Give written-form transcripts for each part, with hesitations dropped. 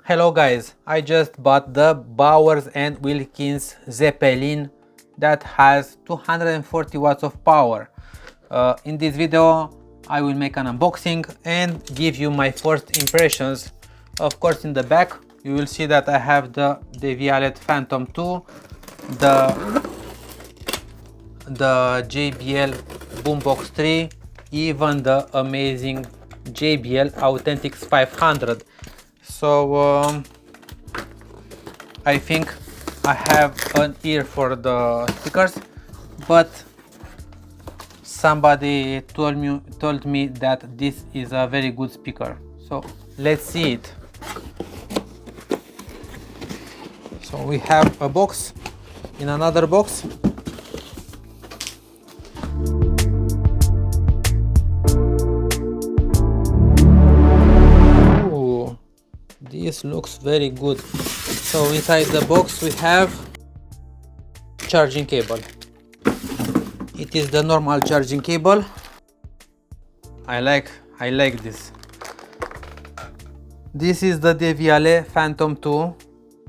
Hello guys, I just bought the Bowers&Wilkins Zeppelin that has 240 watts of power. In this video I will make an unboxing and give you my first impressions. Of course, in the back you will see that I have the Devialet Phantom 2, the JBL Boombox 3, even the amazing JBL Authentics 500. So I think I have an ear for the speakers, but somebody told me that this is a very good speaker. So let's see it. So we have a box in another box. This looks very good. So inside the box we have charging cable. It is the normal charging cable. I like this. This is the Devialet Phantom 2.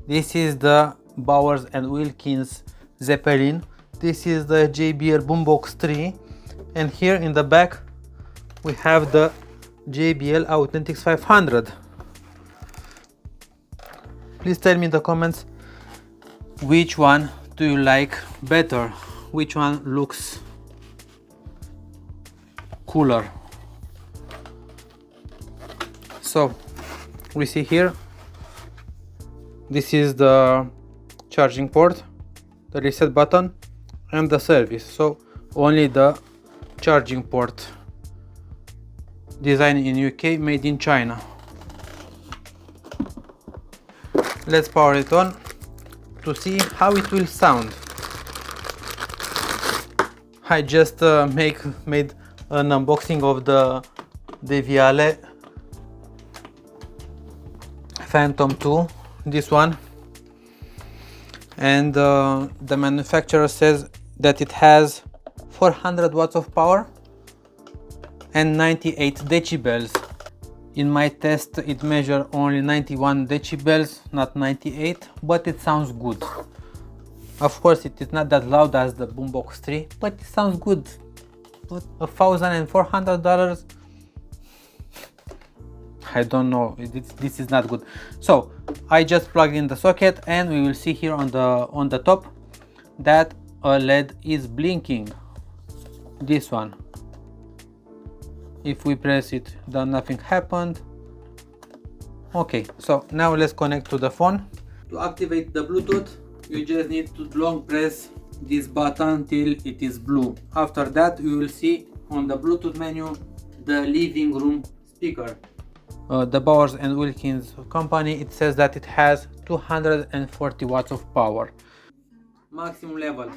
This is the Bowers&Wilkins Zeppelin. This is the JBL Boombox 3. And here in the back we have the JBL Authentics 500. Please tell me in the comments which one do you like better, which one looks cooler. So we see here, this is the charging port, the reset button and the service. So only the charging port, designed in UK, made in China. Let's power it on to see how it will sound. I just made an unboxing of the Devialet Phantom 2, this one, and the manufacturer says that it has 400 watts of power and 98 decibels. In my test it measured only 91 decibels, not 98, but it sounds good. Of course it is not that loud as the Boombox 3, but it sounds good. But $1,400, I don't know, this is not good. So I just plugged in the socket and we will see here on the top that a LED is blinking. This one. If we press it, then nothing happened. Okay, so now let's connect to the phone. To activate the Bluetooth, you just need to long press this button till it is blue. After that, you will see on the Bluetooth menu the living room speaker. The Bowers&Wilkins company, it says that it has 240 watts of power. Maximum level.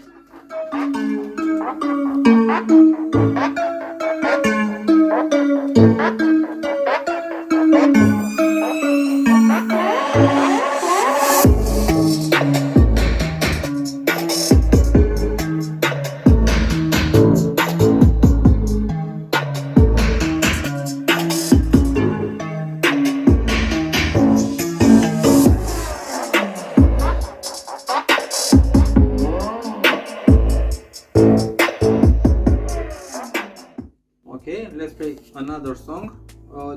Okay, let's play another song.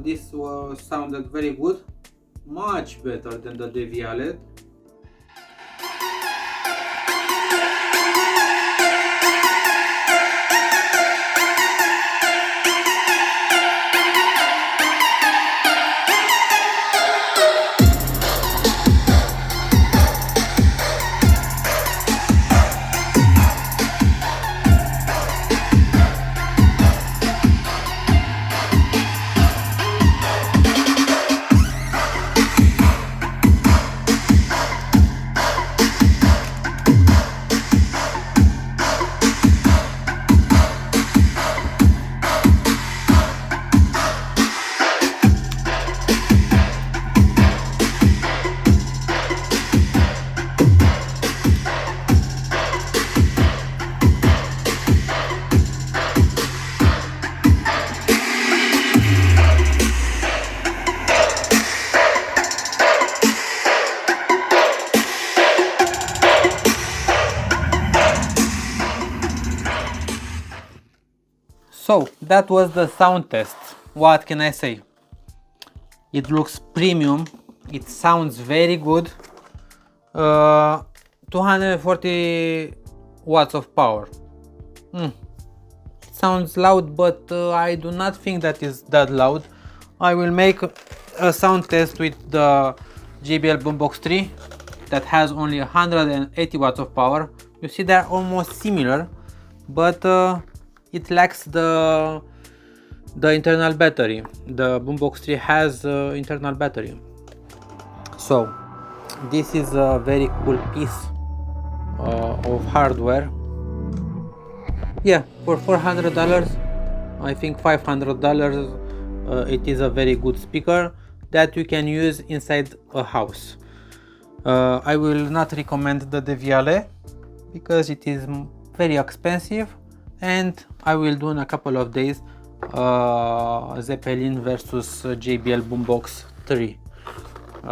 This sounded very good, much better than the Devialet. So that was the sound test. What can I say? It looks premium, it sounds very good. 240 watts of power. It sounds loud, but I do not think that is that loud. I will make a sound test with the JBL Boombox 3 that has only 180 watts of power. You see they're almost similar, but it lacks the internal battery. The Boombox 3 has internal battery. So this is a very cool piece of hardware. Yeah, for $400, I think $500, it is a very good speaker that you can use inside a house. I will not recommend the Deviale because it is very expensive, and I will do in a couple of days Zeppelin versus JBL Boombox 3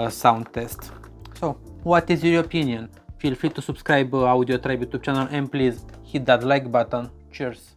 sound test. So what is your opinion? Feel free to subscribe AudioTribe YouTube channel, and please hit that like button. Cheers!